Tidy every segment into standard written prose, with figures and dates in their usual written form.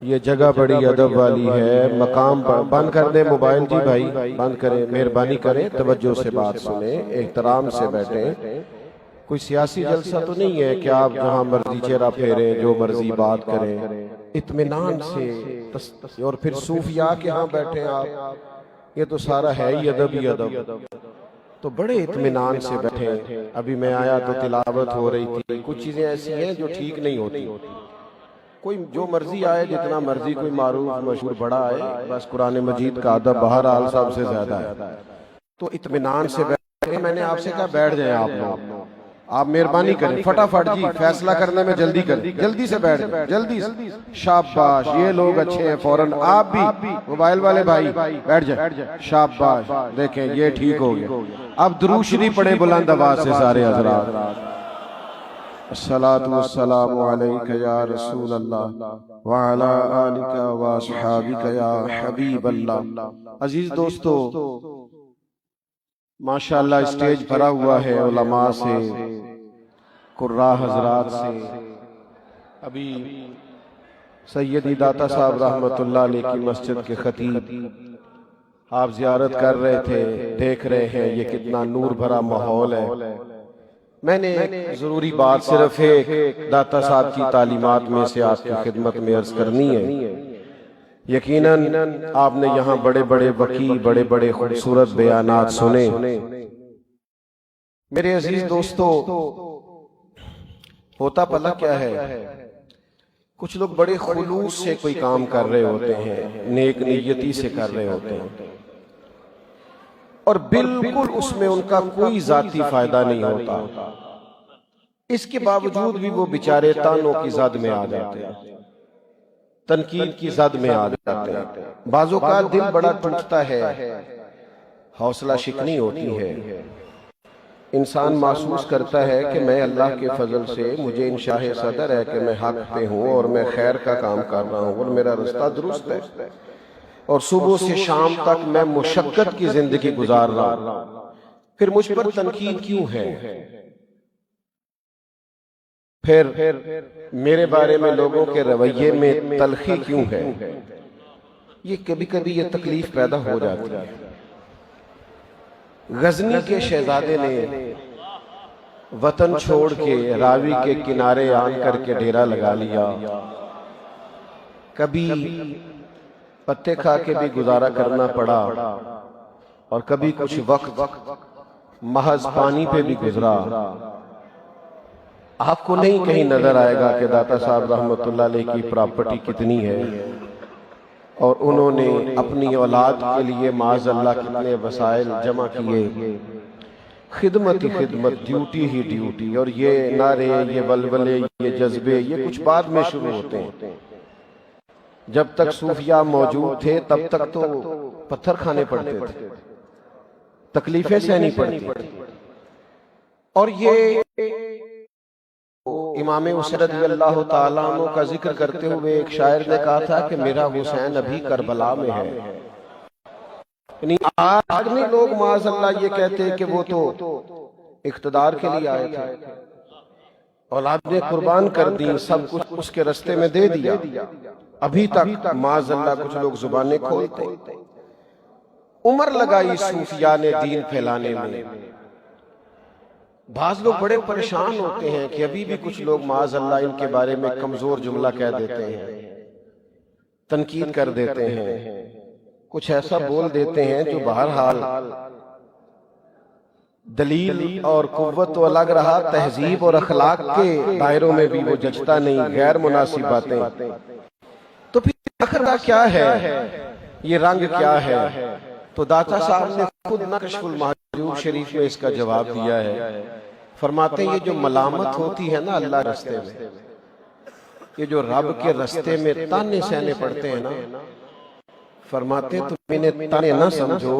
ये जगह बड़ी अदब वाली है। मकाम बंद कर दे मोबाइल जी भाई, बंद करें, मेहरबानी करें, तवज्जो से बात सुने, एहतराम से बैठें। कोई सियासी जलसा तो नहीं है कि आप जहां मर्जी चेहरा फेरें, जो मर्जी बात करें, इत्मीनान से। और फिर सूफिया के यहाँ बैठे आप, ये तो सारा है ही अदब ही अदब। तो बड़े इत्मीनान से बैठे। अभी मैं आया तो तिलावत हो रही थी, कुछ चीजें ऐसी हैं जो ठीक नहीं होती। कोई जो मर्जी आए, जितना मर्जी कोई मारूफ मशहूर बड़ा आए, बस कुरान मजीद का अदब बहरहाल सबसे ज्यादा है। तो इत्मीनान से बैठे। मैंने आपसे कहा बैठ जाए आप लोग, आप मेहरबानी करें, फटाफट जी, फैसला करने में जल्दी करें, जल्दी से बैठ जाए, जल्दी से। शाबाश, ये लोग अच्छे हैं, फौरन आप भी मोबाइल वाले भाई बैठ जाए। शाबाश, देखें ये ठीक हो गया। अब दुरूद शरीफ पढ़े बुलंद आवाज से सारे हजरात। अस्सलातु वस्सलामु अलैका या रसूल अल्लाह व अला आलिका व अस्हाबिका या हबीब अल्लाह। अजीज दोस्तों, माशाअल्लाह स्टेज भरा हुआ है उलमा से, कुर्रा हजरात से। अभी सैयदी दाता साहब रहमतुल्लाह अलैह की मस्जिद के खतीब आप जियारत कर रहे थे, देख रहे हैं ये कितना नूर भरा माहौल है। मैंने जरूरी बात सिर्फ एक दाता साहब की तालीमात में से आपकी खिदमत में अर्ज करनी है। यकीनन आपने यहाँ बड़े बड़े वकी, बड़े बड़े खूबसूरत बयानात सुने। मेरे अजीज दोस्तों, होता पला क्या है, कुछ लोग बड़े खुलूस से कोई काम कर रहे होते हैं, नेक नियति से कर रहे होते हैं, और बिल्कुल उसमें उनका कोई जाती फायदा नहीं होता। इसके बावजूद भी वो बेचारे तानों की जद में आ जाते हैं, तनकीद की जद में आ जाते हैं। बाजों का दिल बड़ा टूटता है, हौसला शिकनी होती है। इंसान महसूस करता है कि मैं अल्लाह के फजल से, मुझे इंशाह सदर है कि मैं हक पे हूँ और मैं खैर का काम कर रहा हूँ और मेरा रास्ता दुरुस्त है, और सुबह से शाम तक मैं मुशक्कत की जिंदगी गुजार रहा हूं, फिर मुझ पर तनकीद क्यों है? फिर मेरे बारे में लोगों के रवैये में तलखी क्यों है? ये कभी कभी ये तकलीफ पैदा हो जाती है। गजनी के शहजादे ने वतन छोड़ के रावी के किनारे आन करके डेरा लगा लिया। कभी पत्ते खा के भी गुजारा करना पड़ा, और कभी कुछ वक्त महज पानी पे भी गुजरा। आपको नहीं कहीं नजर आएगा कि दाता साहब रहमतुल्लाह अलैह की प्रॉपर्टी कितनी है, और उन्होंने अपनी औलाद के लिए माज़अल्लाह कितने वसाइल जमा किए। खिदमत ही खिदमत, ड्यूटी ही ड्यूटी। और ये नारे, ये वलवले, ये जज्बे, ये कुछ बाद में शुरू होते हैं। जब तक सूफिया मौजूद थे तब तक तो पत्थर खाने पड़ते थे, तकलीफें सहनी पड़ती। और ये इमाम हुसैन रज़ियल्लाहु ताला अन्हु का जिक्र करते हुए एक शायर ने कहा था कि मेरा हुसैन अभी करबला में है। यानी आज नहीं लोग माज़अल्लाह ये कहते हैं कि वो तो इख्तिदार के लिए आए थे, औलादें कुर्बान कर दी, सब कुछ उसके रास्ते में दे दिया। अभी तक माज़अल्लाह कुछ लोग जुबानें खोलते। उम्र लगाई सूफिया ने दीन फैलाने में। बाज लोग बड़े परेशान होते हैं कि अभी भी कुछ लोग माज़अल्लाह इनके बारे में कमजोर जुमला कह देते हैं, तनकीद कर देते हैं, कुछ ऐसा बोल देते हैं जो बहरहाल दलील और कुव्वत तो अलग रहा, तहजीब और अखलाक के दायरों में भी वो जचता नहीं, गैर मुनासिब बातें। तो फिर आखिर का क्या है, ये रंग क्या है? तो दाता साहब ने खुद नक्शुल महजूब शरीफ में इसका जवाब दिया है। फरमाते हैं ये जो मलामत होती है ना अल्लाह रास्ते में, ये जो रब के रास्ते में ताने सहने पड़ते हैं ना, फरमाते तुम इन्हें ताने ना समझो,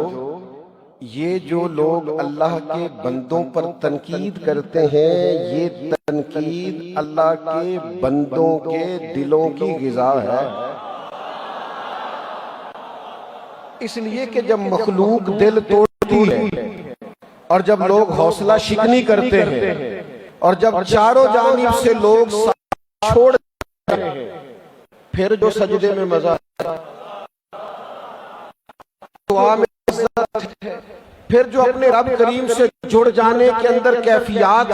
ये जो लोग अल्लाह के बंदों पर तनकीद करते हैं, ये तनकीद अल्लाह के बंदों के दिलों की गिज़ा है। इसलिए कि जब मखलूक दिल तोड़ती है, और जब लोग हौसला शिकनी करते हैं, और जब चारों जानिब से लोग छोड़ देते हैं, फिर जो सजदे में मजा, दुआ में इज्जत है, फिर जो अपने रब करीम से जुड़ जाने के अंदर कैफियत,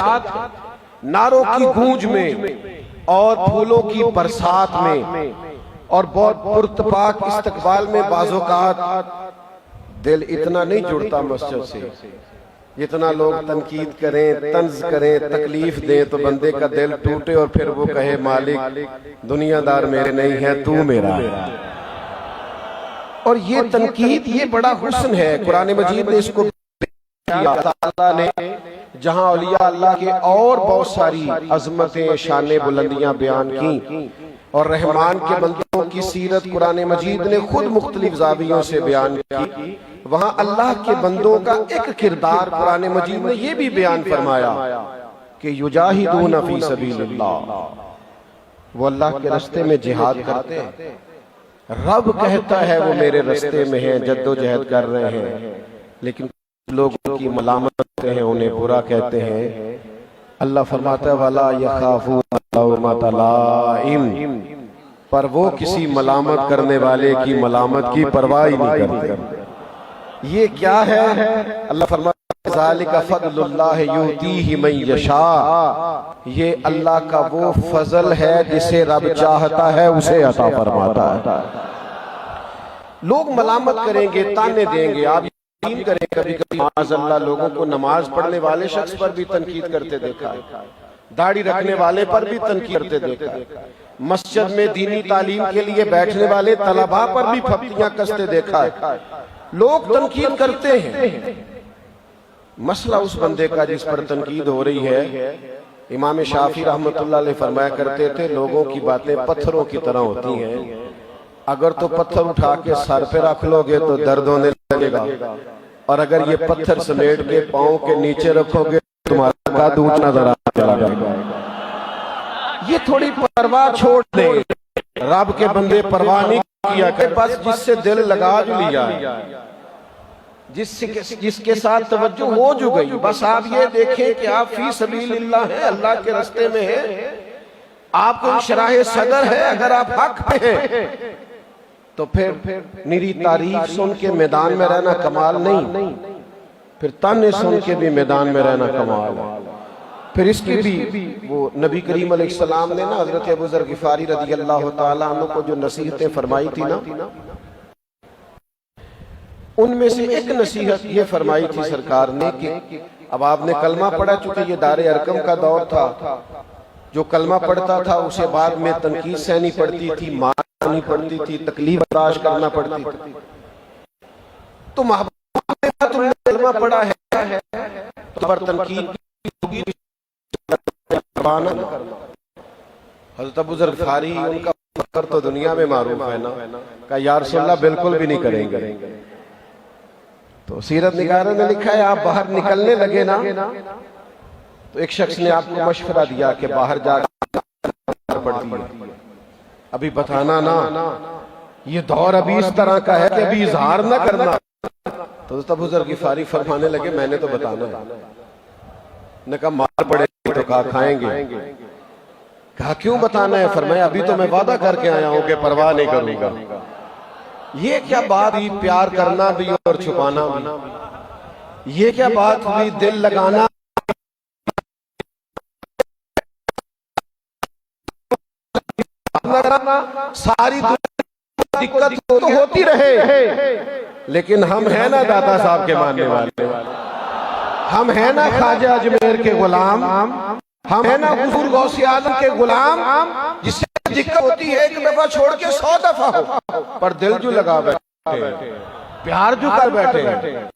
नारों की गूंज में और फूलों की बरसात में और बहुत पुरतपाक इस्तकबाल में बाज़ोकात दिल इतना नहीं जुड़ता मस्जिद से जितना लोग तनकीद करें, तंज करें, तकलीफ दें तो बंदे का दिल टूटे और फिर वो कहे मालिक दुनियादार मेरे नहीं है, तू मेरा है। और ये तनकीद, ये बड़ा हुस्न है। कुरान मजीद ने इसको अल्लाह ताला ने जहां औलिया अल्लाह के और बहुत सारी अजमतें, शाने, बुलंदियां बयान की और रहमान के बंदों की सीरत कुरान मजीद ने खुद मुख्तलिफ ज़ावियों से बयान की, वहां अल्लाह के बंदों का एक किरदार कुरान मजीद ने यह भी बयान फरमाया कि युजाहिदून फी सबीलिल्लाह, वो अल्लाह के रास्ते में जिहाद करते हैं। रब कहता है वो मेरे रास्ते में है, जद्दोजहद कर रहे हैं, लेकिन लोगों की मलामत करते हैं, उन्हें बुरा कहते हैं। अल्लाह फरमाता है वाला यखाफून लौमत लाइम, पर वो किसी मलामत करने वाले की मलामत की परवाह ही नहीं करते। ये क्या है? अल्लाह फरमाता है ज़ालिका फ़ज़लुल्लाह युतीही मन यशा, ये अल्लाह का वो फजल है जिसे रब चाहता है उसे अता फरमाता है। लोग मलामत करेंगे, ताने देंगे, आप यकीन करें कभी कभी माज़अल्लाह लोगों को नमाज पढ़ने वाले शख्स पर भी तनकीद करते देखा है, दाढ़ी रखने वाले पर भी तनकीद करते देखा है, मस्जिद में दीनी तालीम के लिए बैठने वाले तलबा पर भी फप्तियां कसते देखा है। लोग तनकीद करते हैं। मसला उस बंदे का जिस पर तनकीद हो रही है। इमाम शाफी रहमतुल्लाह अलैह फरमाया करते थे लोगों की बातें पत्थरों की तरह होती हैं, अगर तो पत्थर उठा के सर पे रख लोगे तो दर्द होने लगेगा, और अगर ये पत्थर समेट के पाँव के नीचे रखोगे तुम्हारा कद ऊंचा नजर चला जाएगा। ये थोड़ी परवाह छोड़ दे, रब के बंदे परवाह नहीं किया कर, बस जिससे दिल लगा जो लिया, जिसके साथ तवज्जो हो जो गई, बस आप ये देखें कि आप फी सबीलिल्लाह है, अल्लाह के रास्ते में है, आपको शराह सदर है। अगर आप हक पे हैं तो फिर निरी तारीफ सुन के मैदान में रहना कमाल नहीं, फिर ताने सुन के भी मैदान में रहना कमाल है। फिर इसकी भी वो नबी करीम अलैहिस्सलाम ने ना हजरत अबू ज़र गिफारी रज़ियल्लाहु ताला अन्हु को जो नसीहतें फरमाई थी ना, उनमें से एक नसीहत ये फरमाई थी सरकार ने कि अब आपने कलमा पढ़ा, चूंकि ये दारे अरकम का दौर था, जो कलमा पढ़ता था उसे बाद में तनकीद सहनी पड़ती थी, मारनी पड़ती थी, तकलीफ बर्दाश्त करना पड़ती थी। तो महबूब में तुमने कलमा पढ़ा है तो पर तनकीद हज़रत अबू ज़र ग़िफ़ारी उनका फकर तो दुनिया में मारूफ है ना, का या रसूलल्लाह बिल्कुल भी नहीं करेंगे। तो सीरत निगारों ने लिखा है आप बाहर निकलने लगे ना तो एक शख्स ने आपको मशवरा दिया कि बाहर जाकर पड़ती है, अभी बताना ना, ये दौर अभी इस तरह का है कि अभी इजहार ना करना। तो अबू ज़र ग़िफ़ारी फरमाने लगे मैंने तो बताना है। ने कहा मार पड़े तो कहा खाएंगे। कहा क्यों बताना है? फरमाया अभी तो मैं वादा करके आया हूं कि परवाह नहीं करूंगा। ये क्या बात हुई, प्यार करना भी और छुपाना भी, ये क्या बात हुई, दिल लगाना सारी दिक्कत तो होती रहे, लेकिन हम है ना दादा साहब के मानने वाले, हम है ना ख्वाजा अजमेर के गुलाम, हम है ना हुजूर गौसे आजम के गुलाम, जिससे दिक्कत होती है एक दफा छोड़ के 100 दफा हो, पर दिल जो लगा बैठे, प्यार जो कर बैठे।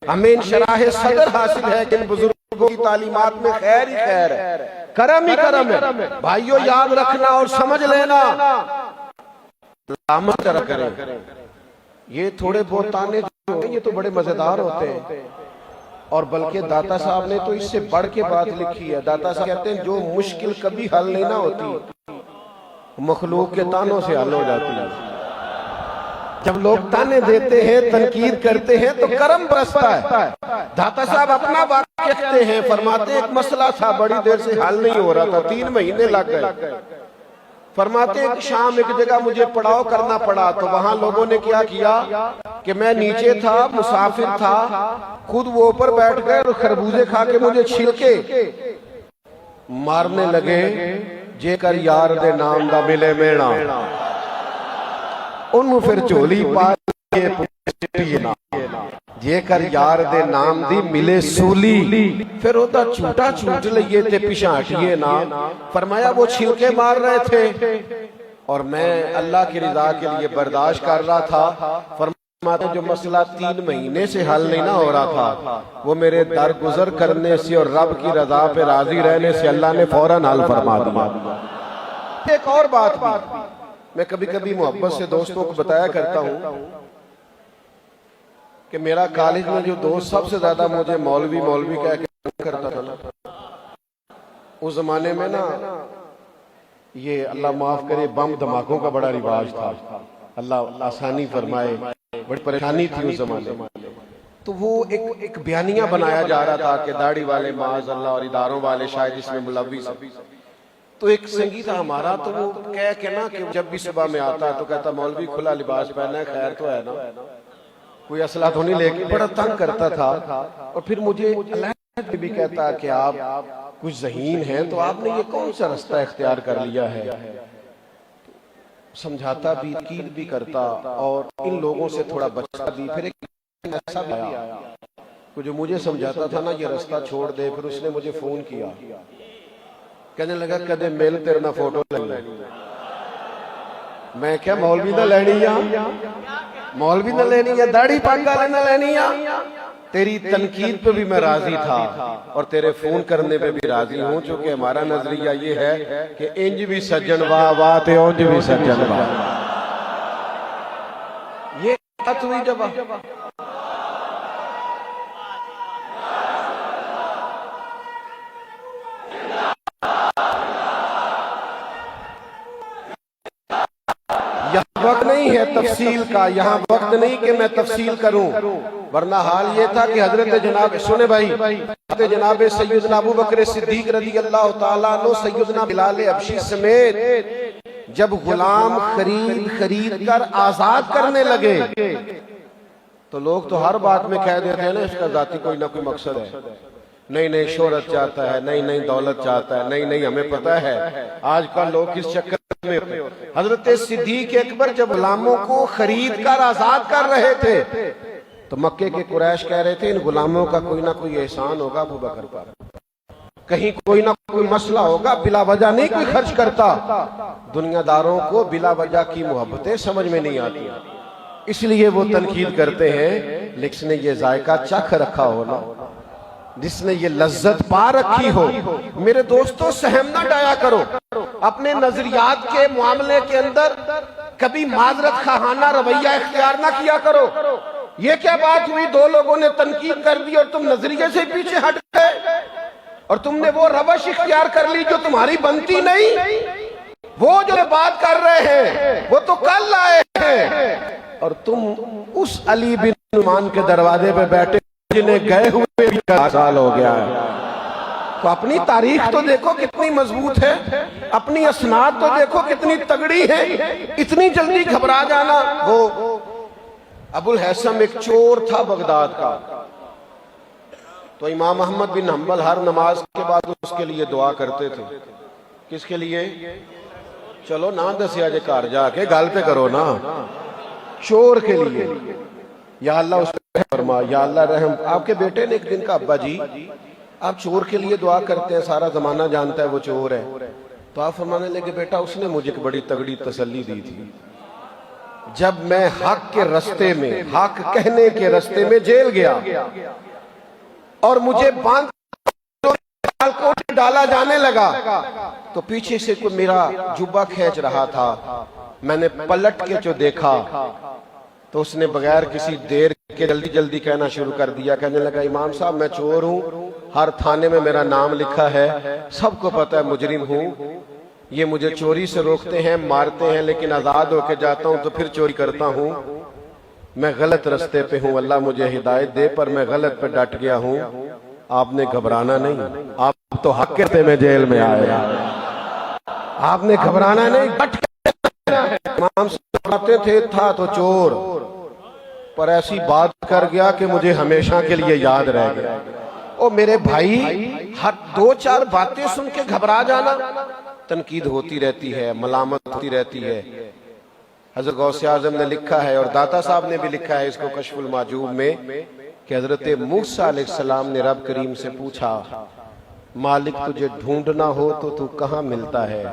हमें इन शराह सदर हासिल है कि इन बुजुर्गों की तालीमात में खैर ही खैर है, करम ही करम है। भाइयों याद रखना और समझ लेना, लामत करें ये थोड़े बहुत ताने जो ये तो बड़े मजेदार होते हैं, और बल्कि दाता साहब ने तो इससे बढ़ के बात लिखी है। दाता साहब कहते हैं जो मुश्किल कभी हल नहीं ना होती, मखलूक के तानों से हल हो जाती है। जब लोग ताने देते हैं, तनकीद करते हैं तो करम बरसता है। दाता साहब अपना वाक़या कहते हैं, फरमाते एक मसला था बड़ी देर से हल नहीं हो रहा था, 3 महीने लग गए। फरमाते हैं कि शाम एक जगह मुझे पड़ाव करना पड़ा, तो वहां लोगों ने क्या किया कि मैं नीचे था, मुसाफिर था, खुद वो ऊपर बैठ गए और खरबूजे खा के मुझे छिलके मारने लगे। जेकर यार दे नाम दा मिले मेणा, उन्होंने फिर झोली पा के जेकर यार दे नाम दी मिले सूली, फिर ओदा झूठा छूट लइए ते पिछा हटिए ना। फरमाया वो छिलके मार रहे थे और मैं अल्लाह की रिजा के लिए बर्दाश्त कर रहा था। फरमाते जो मसला 3 महीने से हल नहीं ना हो रहा था, वो मेरे दर गुजर करने से और रब की रजा पे राजी रहने से अल्लाह ने फौरन हल फरमा दिया। एक और बात भी मैं कभी कभी मोहब्बत से दोस्तों को बताया करता हूं कि मेरा कॉलेज में जो दोस्त सबसे ज्यादा मुझे मौलवी मौलवी कह के करता था ना, उस जमाने में ना ये अल्लाह माफ करे बम धमाकों का बड़ा रिवाज था। अल्लाह आसानी फरमाए, बड़ी परेशानी थी उस जमाने में। तो वो एक बयानिया बनाया जा रहा था कि दाढ़ी वाले माज अल्लाह और इदारों वाले शायद इसमें मुलव्विस। तो एक संगी था हमारा, तो वो कह के ना कि जब भी सुबह में आता तो कहता मौलवी खुला लिबास पहना है, खैर तो है ना, कोई असला तो नहीं लेके, बड़ा तंग करता था। और फिर मुझे अल्लाह भी कहता कि आप कुछ ज़हीन हैं, तो आपने ये कौन सा रास्ता इख्तियार कर लिया है। समझाता भी, कीद भी करता और इन लोगों से थोड़ा बचता भी। फिर एक ऐसा आया जो मुझे समझाता था ना ये रास्ता छोड़ दे। फिर उसने मुझे फोन किया, कहने लगा कदे मेल तेरे ना फोटो ले। मैं क्या मौलवी ना लेनी आ, मौलवी ना लेनी है, दाढ़ी पाक वाले ना लेनी आ। तेरी तनकीद पे भी मैं राजी था और तेरे फोन करने पे भी राजी हूं, क्योंकि हमारा नजरिया ये है कि इंज भी सज्जन वाह वाह ते उंज भी सज्जन वाह। ये बात हुई जब यहाँ वक्त नहीं है तफसील का, यहाँ वक्त नहीं कि मैं तफसील करूं, वरना हाल ये था कि हजरत जनाब सुने भाई, हजरत जनाब सैयदना अबू बकर सिद्दीक रज़ी अल्लाह तआला अन्हु, सैयदना बिलाल हबशी समेत जब गुलाम खरीद कर आजाद करने लगे, तो लोग तो हर बात में कह देते हैं ना इसका जाती कोई ना कोई मकसद है। नहीं नहीं शोहरत चाहता है, नहीं नहीं दौलत चाहता है, नहीं नहीं हमें पता है आजकल लोग किस चक्कर में। हजरत सिद्दीक अकबर जब गुलामों को खरीद कर आजाद कर रहे थे, तो मक्के के कुरैश कह रहे थे इन गुलामों का कोई ना कोई एहसान होगा अबू बकर पर, कहीं कोई ना कोई मसला होगा, बिला वजह नहीं कोई खर्च करता। दुनियादारों को बिला वजह की मोहब्बतें समझ में नहीं आती, इसलिए वो तनकीद करते हैं। लेकिन ये जायका चख रखा हो ना, जिसने ये लज्जत पा रखी हो, मेरे दोस्तों सहम ना डाया करो अपने नजरियात के मामले के अंदर, कभी माजरत खाना रवैया इख्तियार ना किया करो। ये क्या बात हुई, दो लोगों ने तनकीद कर दी और तुम नजरिए से पीछे हट गए और तुमने वो रवश इख्तियार कर ली जो तुम्हारी बनती नहीं। वो जो बात कर रहे हैं वो तो कल आए हैं और तुम उस अली बिन उस्मान के दरवाजे पे बैठे जिन्हें गए हुए 20 साल हो गया है। तो अपनी तारीख तो देखो कितनी मजबूत है, अपनी असनाद तो देखो कितनी तगड़ी है। इतनी जल्दी घबरा जाना। वो अबुल हैसम एक चोर था बगदाद का, तो इमाम अहमद बिन हंबल हर नमाज के बाद उसके लिए दुआ करते थे। किसके लिए? चलो ना दसिया जे घर जाके गल पे करो ना। चोर के लिए या अल्लाह उस पर फरमा, या अल्लाह रहम। आपके बेटे ने एक दिन कहा अब्बा जी आप चोर के लिए दुआ करते हैं, सारा जमाना जानता है वो चोर है। तो आप फरमाने लगे बेटा उसने मुझे एक बड़ी तगड़ी तसल्ली दी थी, जब मैं हक के रास्ते में, हक कहने के रास्ते में जेल गया और मुझे बांध कोट डाला जाने लगा, तो पीछे से कोई मेरा जुब्बा खींच रहा था। मैंने पलट के जो देखा तो उसने बगैर किसी देर के जल्दी जल्दी कहना शुरू कर दिया। कहने लगा इमाम साहब मैं चोर हूँ, हर थाने में मेरा नाम लिखा है, सबको पता है मुजरिम हूँ। ये मुझे चोरी से रोकते हैं, मारते हैं, लेकिन आजाद होके जाता हूँ तो फिर चोरी करता हूँ। मैं गलत रास्ते पे हूँ, अल्लाह मुझे हिदायत दे, पर मैं गलत पे डट गया हूँ। आपने घबराना नहीं, आप तो हक कहते में जेल में आए। आपने घबराना नहीं, डट के इमाम साहब आते थे, था तो चोर, पर ऐसी बात कर गया कि मुझे हमेशा के लिए याद रह गया। ओ मेरे भाई, हर 2-4 बातें सुन के घबरा जाना, तनकीद होती रहती है, मलामत होती रहती है। हजरत गौसे आजम ने लिखा है और दाता साहब ने भी लिखा है इसको कशफुल माजूब में कि हजरत मूसा अलैहिस्सलाम ने रब करीम से पूछा, मालिक तुझे ढूंढना हो तो तू कहां मिलता है?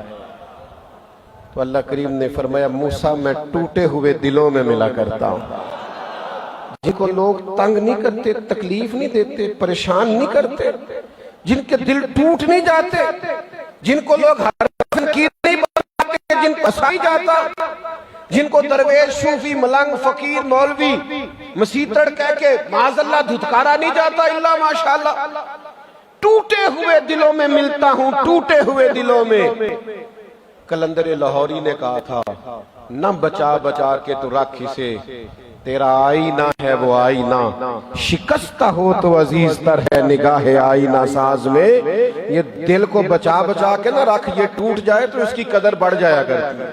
तो अल्लाह करीम ने फरमाया, मूसा मैं टूटे हुए दिलों में मिला करता हूं, जिनको लोग तंग नहीं करते, तकलीफ नहीं देते, परेशान नहीं करते, जिनके दिल टूट नहीं जाते, जिनको लोग हरकीर नहीं बनाते, जिनको हंसाई जाता, जिनको दरवेश, सूफी, मलंग, फकीर, मौलवी, मसीतड़ कह के माज़अल्लाह धुतकारा नहीं जाता, इल्ला माशाअल्लाह। टूटे हुए दिलों में मिलता हूं, टूटे हुए दिलों में। कलंदर लाहौरी ने कहा था, न बचा बचा के तो रख इसे, तेरा आईना है वो आईना, शिकस्ता हो तो अजीज तर है निगाह आईना साज में। ये दिल को बचा बचा के ना रख, ये टूट जाए तो इसकी कदर बढ़ जाया करती है।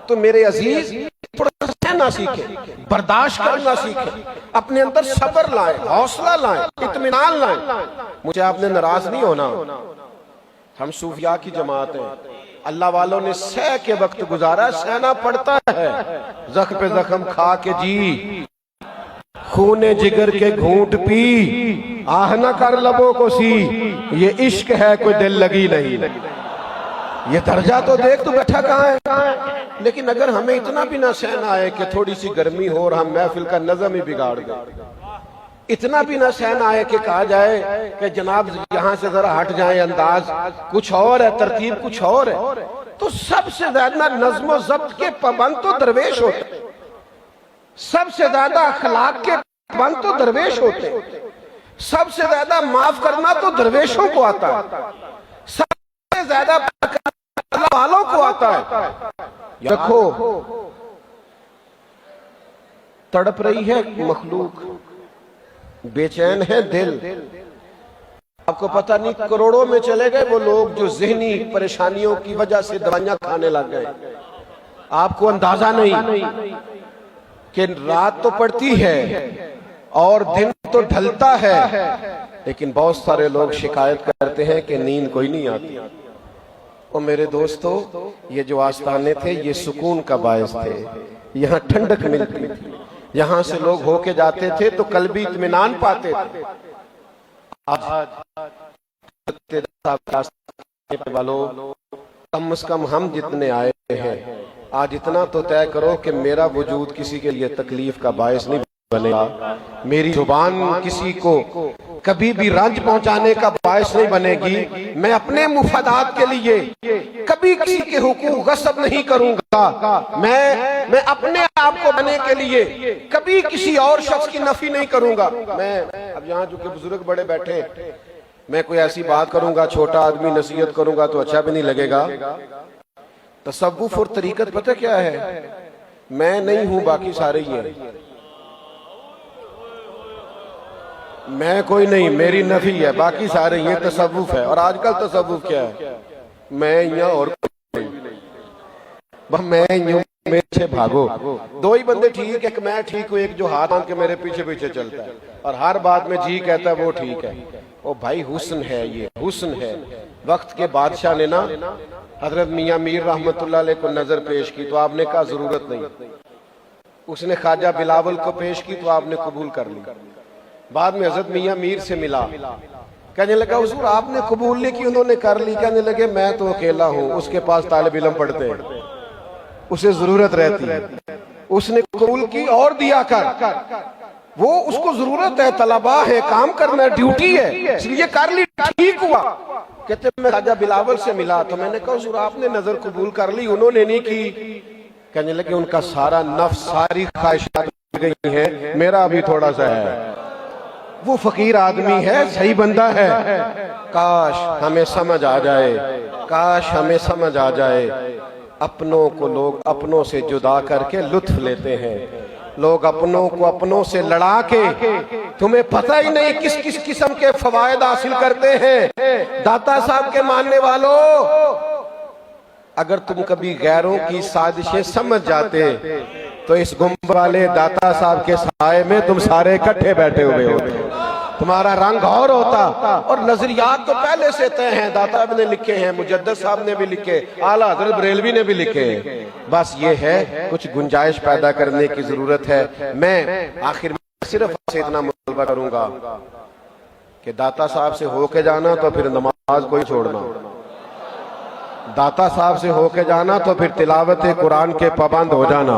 तो मेरे अजीज, सहना सीखे, बर्दाश्त करना सीखे, अपने अंदर सब्र लाए, हौसला लाए, इत्मीनान लाए। मुझे आपने नाराज नहीं होना। हम सूफिया की जमात हैं, अल्लाह वालों ने सह के वक्त गुजारा, सहना पड़ता है, जख्म पे जख्म खा के जी, खूने जिगर के घूंट पी, आह न कर लबों को सी, ये इश्क है कोई दिल लगी नहीं। ये दर्जा तो देख तू बैठा कहाँ है। लेकिन अगर हमें इतना भी ना सहना आए कि थोड़ी सी गर्मी हो और हम महफिल का नज़म ही बिगाड़ गए, इतना भी ना सहना आए कि कहा जाए कि जनाब यहां से जरा हट जाए, अंदाज कुछ और है, तरतीब कुछ और है, तो सबसे ज्यादा नज्म ज़ब्त के पाबंद तो दरवेश होते, सबसे ज्यादा अखलाक के पाबंद तो दरवेश होते, सबसे ज्यादा माफ करना तो दरवेशों को आता है, सबसे ज्यादा वालों को आता है। देखो तड़प रही है मखलूक, बेचैन है दिल। आपको पता नहीं करोड़ों में चले गए वो लोग जो ज़हनी परेशानियों की वजह से दवाइयां खाने लग गए। आपको अंदाजा नहीं कि रात तो पड़ती है और दिन तो ढलता है, लेकिन बहुत सारे लोग शिकायत करते हैं कि नींद कोई नहीं आती। और मेरे दोस्तों, ये जो आस्थाने थे ये सुकून का बायस थे, यहाँ ठंडक मिलती थी, यहाँ से लोग होके जाते थे तो कल्बी इत्मीनान पाते थे। आज वालों, कम से कम हम जितने आए हैं, आज इतना तो तय करो कि मेरा वजूद किसी के लिए तकलीफ का बायस नहीं बनेगा, मेरी जुबान किसी को कभी भी रंज पहुंचाने का बायस नहीं बनेगी, मैं अपने मुफादात के लिए कभी किसी के हुकूक गस्ब नहीं करूंगा, मैं अपने आप को बने के लिए कभी किसी और शख्स की नफी नहीं करूंगा। मैं अब यहाँ जो कि बुजुर्ग बड़े बैठे, मैं कोई ऐसी बात करूंगा, छोटा आदमी नसीहत करूंगा तो अच्छा भी नहीं लगेगा। तसव्वुफ और तरीकत पता क्या है? मैं नहीं हूं, बाकी सारे ही हैं। मैं कोई नहीं, मेरी नफी है, बाकी सारे ये तसव्वुफ है। और आजकल तसव्वुफ क्या है? मैं यहाँ और कोई नहीं, मैं यूं मेरे पीछे भागो। दो ही बंदे ठीक है, एक मैं ठीक हूँ, एक जो हाथ बांध के मेरे पीछे पीछे चलता है और हर बात में जी कहता है वो ठीक है। ओ भाई हुस्न है, ये हुस्न है। वक्त के बादशाह ने ना हजरत मियां मीर रहमतुल्लाह अलैह को नजर पेश की तो आपने कहा जरूरत नहीं। उसने ख्वाजा बिलावल को पेश की तो आपने कबूल कर ली। बाद में हजरत मियां मीर से मिला, कहने लगा हुजूर आपने कबूल नहीं की, उन्होंने कर ली। कहने लगे मैं तो अकेला हूँ, उसके पास तालिब इल्म पढ़ते हैं, उसे जरूरत रहती है। उसने कबूल की और दिया कर, वो उसको जरूरत है, तलबा है, काम करना है, ड्यूटी है, इसलिए कर ली, ठीक हुआ। कहते मैं ख्वाजा बिलावल से मिला तो मैंने कहा हुजूर आपने नजर कबूल कर ली, उन्होंने नहीं की। कहने लगे उनका सारा नफ्स, सारी ख्वाहिशात गई हैं, मेरा अभी थोड़ा सा है। वो फकीर आदमी है, सही बंदा है। काश हमें समझ आ जाए, काश हमें समझ आ जाए। अपनों को लोग अपनों से जुदा करके लुत्फ लेते हैं, लोग अपनों को अपनों से लड़ा के, तुम्हें पता ही नहीं किस किस किस्म के फवायद हासिल करते हैं। दाता साहब के मानने वालों, अगर तुम कभी गैरों की साजिशें समझ जाते तो इस गुंबद वाले दाता साहब के साए में तुम सारे इकट्ठे बैठे हुए होते, तुम्हारा रंग और होता। और नजरियात तो पहले से तय हैं, दाता साहब ने लिखे हैं, मुजद्दिद साहब ने भी लिखे, आला हजरत बरेलवी ने भी लिखे। बस ये है कुछ गुंजाइश पैदा करने की जरूरत है। मैं आखिर में सिर्फ आपसे इतना मुतालबा करूंगा कि दाता साहब से होके जाना तो फिर नमाज को ही छोड़ना, दाता साहब से होके जाना तो फिर तिलावत कुरान के पाबंद हो जाना,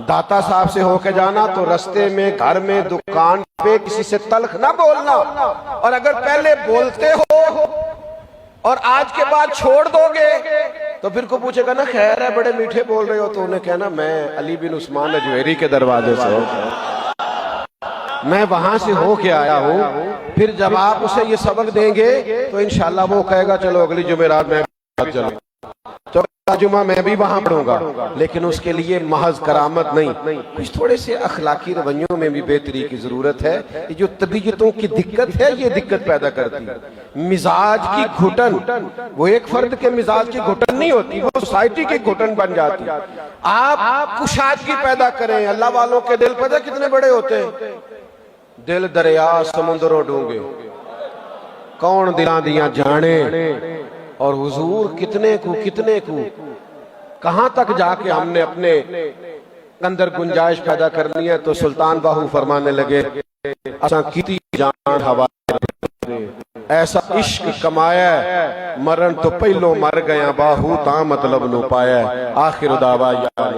दाता साहब से होके जाना तो रास्ते में, घर में, दुकान पे किसी से तल्ख ना बोलना। और अगर पहले बोलते हो और आज के बाद छोड़ दोगे तो फिर को पूछेगा ना खैर है बड़े मीठे बोल रहे हो, तो उन्हें कहना मैं अली बिन उस्मान अजवेरी के दरवाजे से मैं वहां से होके आया हूं। फिर जब आप उसे ये सबक देंगे तो इंशाल्लाह वो कहेगा चलो अगली जुमेरात में चलो, तो जुमा मैं भी वहां पढ़ूंगा। लेकिन उसके लिए महज करामत नहीं, कुछ थोड़े से अखलाकी रवैयों में भी बेहतरी की जरूरत है। ये जो तबीयतों की दिक्कत है ये दिक्कत पैदा करती है। मिजाज की घुटन, वो एक फर्द के मिजाज की घुटन नहीं होती, वो सोसाइटी की घुटन बन जाती है। आप कुशादगी पैदा करें। अल्लाह वालों के दिल पता कितने बड़े होते हैं, दिल दरिया समुद्रों डूंगे, कौन दिलां दिया जाने। और हुजूर कितने को कहां तक जाके हमने अपने अंदर गुंजाइश पैदा करनी है। तो सुल्तान बाहू फरमाने लगे असा कीती जान हवाले, ऐसा इश्क कमाया मरण तो पहलो मर गया, बाहू ता मतलब नो पाया। आखिर दावा या